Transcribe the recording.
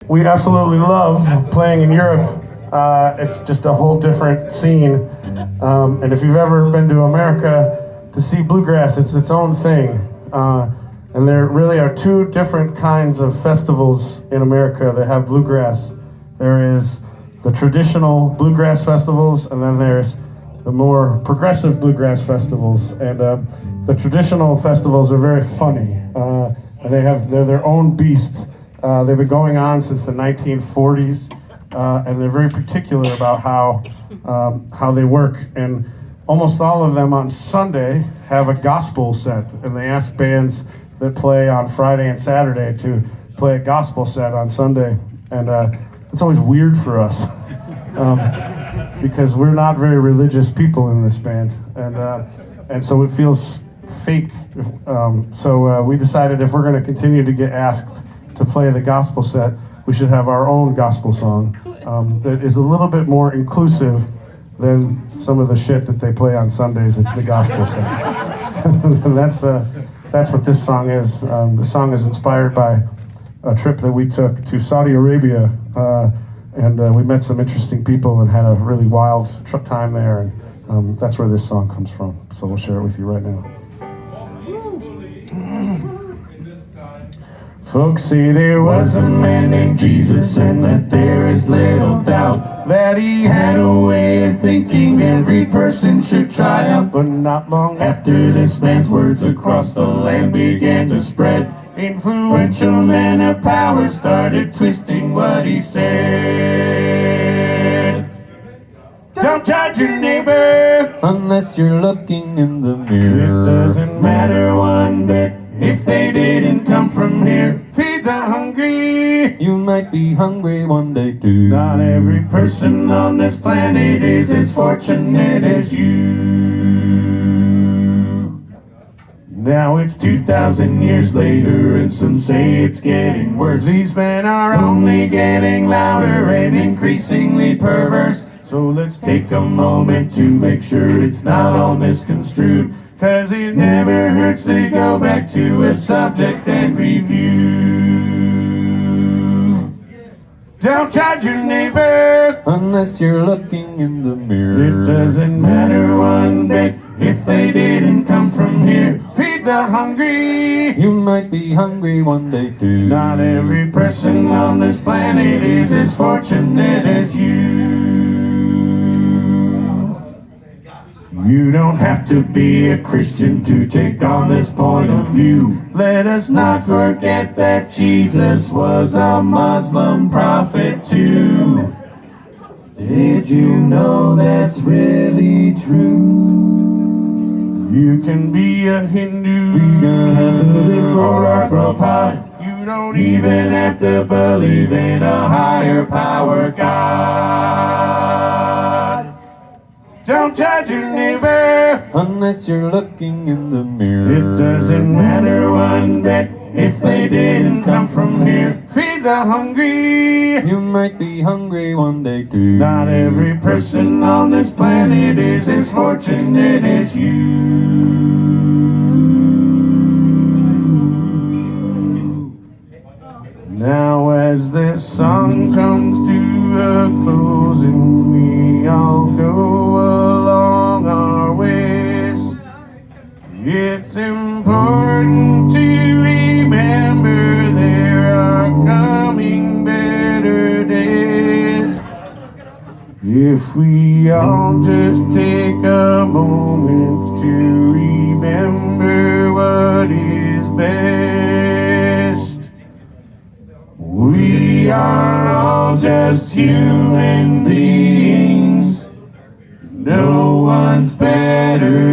we absolutely love playing in Europe. It's just a whole different scene. And if you've ever been to America to see bluegrass, it's its own thing. And there really are two different kinds of festivals in America that have bluegrass. There is the traditional bluegrass festivals, and then there's the more progressive bluegrass festivals. And the traditional festivals are very funny. And they're their own beast. They've been going on since the 1940s, and they're very particular about how they work. And almost all of them on Sunday have a gospel set, and they ask bands that play on Friday and Saturday to play a gospel set on Sunday. And it's always weird for us because we're not very religious people in this band, and so it feels fake. So we decided if we're going to continue to get asked to play the gospel set, we should have our own gospel song that is a little bit more inclusive than some of the shit that they play on Sundays at the gospel set. And that's what this song is. The song is inspired by a trip that we took to Saudi Arabia, and we met some interesting people and had a really wild time there, and that's where this song comes from. So we'll share it with you right now. Folks say there was a man named Jesus, and that there is little doubt that he had a way of thinking every person should try out. But not long after this man's words across the land began to spread, influential men of power started twisting what he said. Don't judge your neighbor unless you're looking in the mirror. It doesn't matter one bit if they didn't come from here. Feed the hungry. You might be hungry one day too. Not every person on this planet is as fortunate as you. Now it's 2,000 years later, and some say it's getting worse. These men are only getting louder and increasingly perverse. So let's take a moment to make sure it's not all misconstrued, 'cause it never hurts to go back to a subject and review. Don't judge your neighbor unless you're looking in the mirror. It doesn't matter one bit if they didn't come from here. Feed the hungry. You might be hungry one day too. Not every person on this planet is as fortunate as you. You don't have to be a Christian to take on this point of view. Let us not forget that Jesus was a Muslim prophet too. Did you know that's really true? You can be a Hindu, or arthropod. You don't even have to believe in a higher power God. Don't judge your neighbor unless you're looking in the mirror. It doesn't matter one bit if they didn't come from here. Feed the hungry. You might be hungry one day too. Not every person on this planet is as fortunate as you. Now as this song comes to a closing, we all go along our ways. It's important to remember there are coming better days. If we all just take a moment to remember what is best. We are all just human beings. No one's better